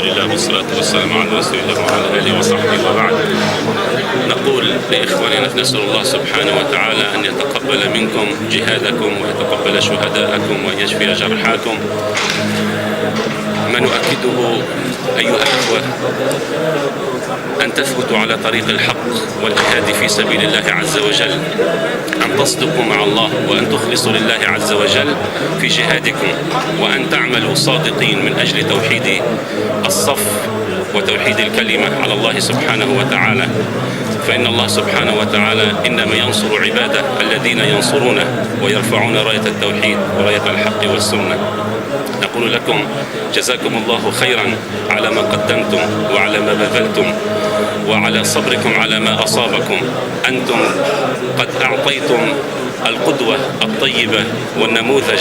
لله والصلاة والسلام على رسول الله وعلى آله وصحبه وبعد. نقول لإخواننا نسأل الله سبحانه وتعالى أن يتقبل منكم جهادكم ويتقبل شهداءكم ويشفي جرحاكم. ما نؤكده أيها الأخوة أن تثبتوا على طريق الحق والجهاد في سبيل الله عز وجل، أن تصدقوا مع الله وأن تخلصوا لله عز وجل في جهادكم، وأن تعملوا صادقين من أجل توحيد الصف وتوحيد الكلمة على الله سبحانه وتعالى، فإن الله سبحانه وتعالى إنما ينصر عباده الذين ينصرونه ويرفعون راية التوحيد وراية الحق والسنة. نقول لكم جزاكم الله خيرا على ما قدمتم وعلى ما بذلتم وعلى صبركم على ما أصابكم. أنتم قد أعطيتم القدوة الطيبة والنموذج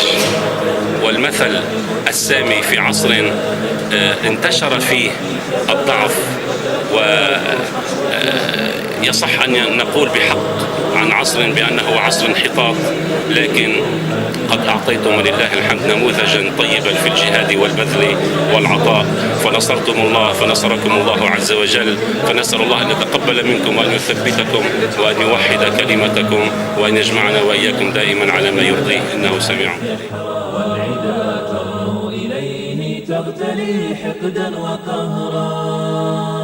والمثل السامي في عصر انتشر فيه الضعف، ويصح أن نقول بحق عن عصر بأنه عصر انحطاط، لكن قد أعطيتم لله الحمد نموذجا طيبا في الجهاد والبذل والعطاء، فنصرتم الله فنصركم الله عز وجل. فنسأل الله أن يتقبل منكم وأن يثبتكم وأن يوحد كلمتكم وأن يجمعنا وإياكم دائما على ما يرضيه، إنه سميع. والعدا ترنو إليه تغتلي حقدا وقهرا.